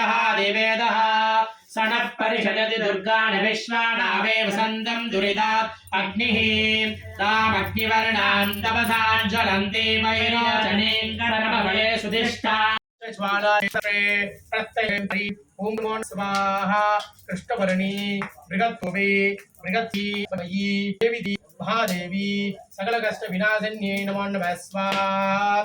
वेदः देवेदः सनः परिषदति दुर्गाणि विश्वानावे वसन्तं दुरितात् अग्निः तामग्निवर्णां तपसां ज्वलन्ति वैरोचनीं कर्मवळे सुधिष्ठा प्रत्यय ओं नमो स्वाहा कृष्णवर्णी मृगत्ववे मृगती देवी महादेवी सकल कष्ट विनाशन्ये नमो नमः स्वाहा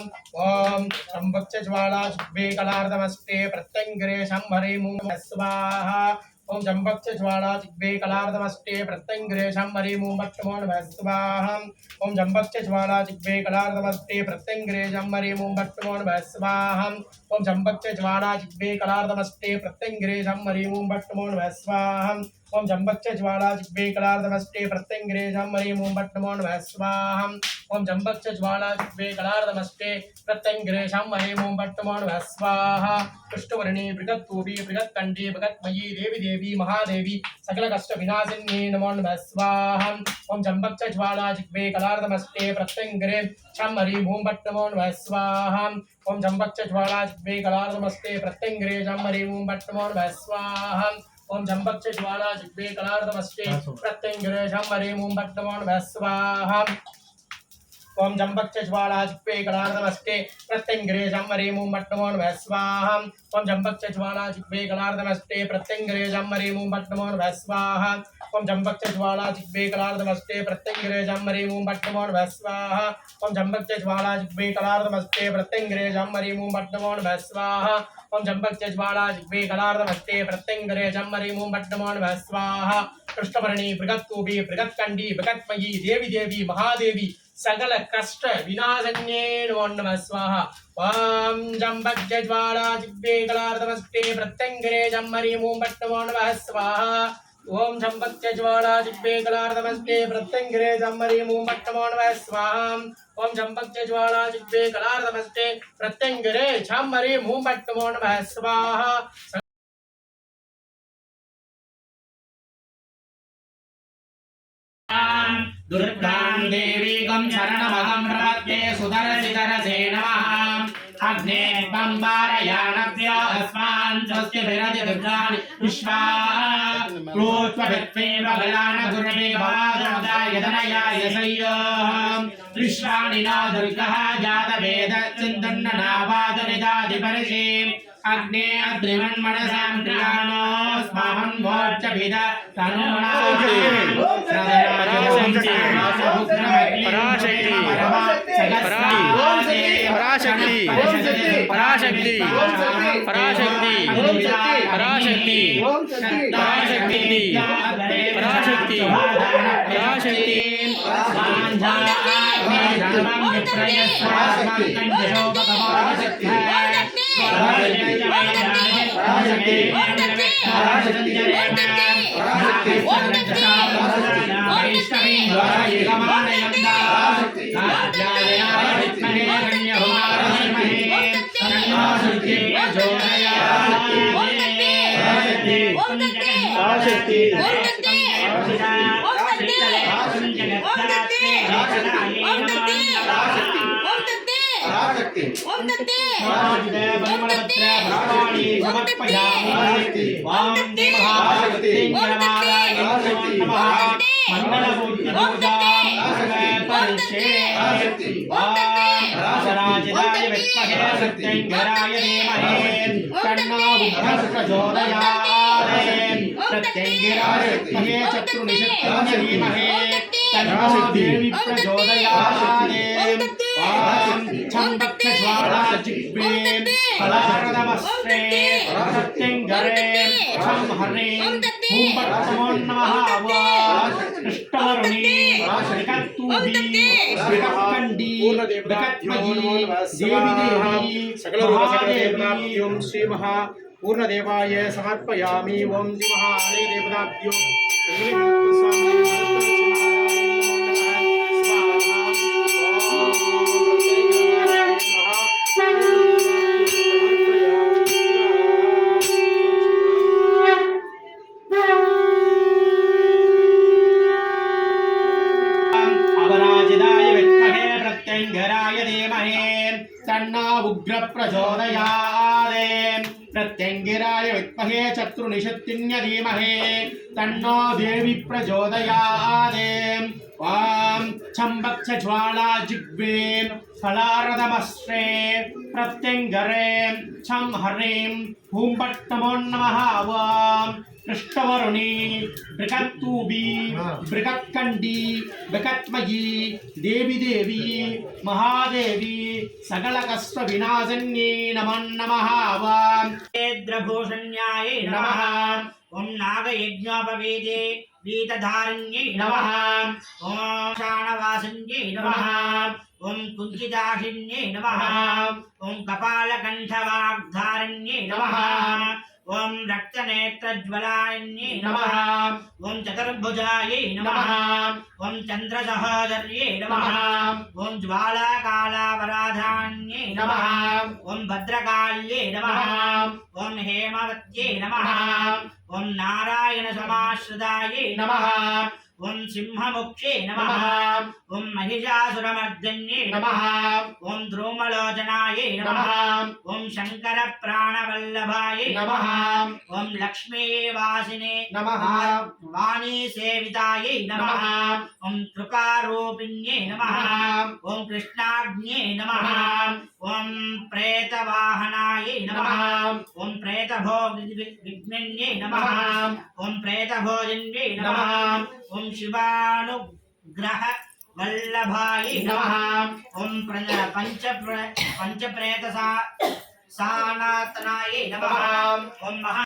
ओम त्र्यंबक ज्वाला जिह्वे कलार्धमस्ते प्रत्यंगरे शंभरे नमः स्वाहा ओम त्र्यंबक ज्वाला जिह्वे कलार्धमस्ते प्रत्यंगरे शंभरे नमो नमः स्वाहा ओम त्र्यंबक ज्वाला जिह्वे कलार्धमस्ते प्रत्यंगरे शंभरे नमो नमः स्वाहा ओम त्र्यंबक ज्वाला जिह्वे कलार्धमस्ते प्रत्यंगरे शंभरे नमो नमः स्वाहा ओम त्र्यंबक ज्वाला जिह्वे कलार्धमस्ते प्रत्यंगरे शंभरे नमो नमः स्वाहा ओम त्र्यंबक ज्वाला जिह्वे कलार्धमस्ते प्रत्यंगरे शंभरे नमो नमः स्वाहा कृष्णवर्णी बृहत्तूपी बृहत्कंडी बृहत्मयी देवी देवी महादेवी सकल कष्ट विनाशिन्ये नमो नमः स्वाहा ओम त्र्यंबक ज्वाला जिह्वे कलार्धमस्ते प्रत्यंगरे शंभरे नमो नमः स्वाहा ओम त्र्यंबक ज्वाला जिह्वे कलार्धमस्ते प्रत्यंगरे शंभरे नमो नमः स्वाहा ओम त्र्यंबक ज्वाला जिह्वे कलार्धमस्ते प्रत्यंगरे शंभरे नमो नमः स्वाहा ओम त्र्यंबक ज्वाला जिह्वे कलार्धमस्ते प्रत्यंगरे शंभरे नमो नमः स्वाहा ओम त्र्यंबक ज्वाला जिह्वे कलार्धमस्ते प्रत्यंगरे शंभरे नमो नमः स्वाहा ओम त्र्यंबक ज्वाला जिह्वे कलार्धमस्ते प्रत्यंगरे शंभरे नमो नमः स्वाहा ओम त्र्यंबक ज्वाला जिह्वे कलार्धमस्ते प्रत्यंगरे शंभरे नमो नमः स्वाहा ओम त्र्यंबक ज्वाला जिह्वे कलार्धमस्ते प्रत्यंगरे शंभरे नमो नमः स्वाहा कृष्णवर्णी बृहत्तूपी बृहत्कंडी बृहत्मयी देवी देवी महादेवी सकल कष्ट विनाशन्ये नमो नमः स्वाहा ओम त्र्यंबक ज्वाला जिह्वे कलार्धमस्ते प्रत्यंगरे शंभरे नमो नमः स्वाहा ओम त्र्यंबक ज्वाला जिह्वे कलार्धमस्ते प्रत्यंगरे शंभरे नमो नमः स्वाहा ओम त्र्यंबक ज्वाला जिह्वे कलार्धमस्ते प्रत्यंगरे शंभरे नमो नमः स्वाहा दुर्गां देवीं शरणमहं प्रपद्ये सुदर्शितरसे नमः अग्ने बम्बारयाणभ्यो अस्मान् स्वस्तिभिरति दुर्गाणि विश्वा प्रोत्वभित्वेव बलान गुरुवे भवादमुदाय यदनयाय सय्योः विश्वाणि न दुर्गः जातवेद चिन्तन्ननावादनिदाधिपरिषीम् अग्ने अद्रिमन्मनसां क्रियाणो स्माहं भोर्चभिद तनूना पराशक्ति पराशक्ति पराशक्ति पराशक्ति पराशक्ति पराशक्ति पराशक्ति पराशक्ति श्री महा पूर्णदेवाय समर्पयामि ओम श्री महाले देवताभ्यो प्रत्यंगिराय विद्महे शत्रुनिषत्तिन्य धीमहि तन्नो देवी प्रचोदयात् ॐ छम्बक्ष ज्वाला जिह्वे फलारदमस्त्रे प्रत्यंगरे छं हरिं हुं पट् नमो नमः ॐ कृष्णवरुणी बृहत्तूबी बृहत्कंडी बृहत्मयी देवी देवी महादेवी सकल कष्ट विनाशन्ये नमो नमः ॐ क्षेत्रभूषण्याय नमः ओम नागयज्ञोपवीते वीतधारण्ये नमः ओम शाणवासन्ये नमः ओम कुञ्चिदाहिन्ये नमः ओम कपालकण्ठवाग्धारण्ये नमः ओम रक्तनेत्रज्वलायन्ये नमः ओम चतुर्भुजायै नमः ओम चन्द्रसहोदर्ये नमः ओम ज्वालाकालावराधान्ये नमः ओम भद्रकाल्ये नमः ओम हेमवत्ये नमः ओम नारायणसमाश्रितायै नमः ओम सिंहमुखे नमः ओम महिषासुरमर्दन्ये नमः ओम ध्रुवलोचनायै नमः ओम शङ्करप्राणवल्लभायै नमः ओम लक्ष्मीवासिने नमः वाणीसेवितायै नमः ओम कृपारूपिण्ये नमः ओम कृष्णाग्न्ये नमः ओम प्रेतवाहनायै नमः ओम प्रेतभोगिन्ये नमः ओम प्रेतभोजिन्ये नमः ओम शिवानुग्रह वल्लभाय नमः ओम पंचप्रेत सानातनाय नमः ओम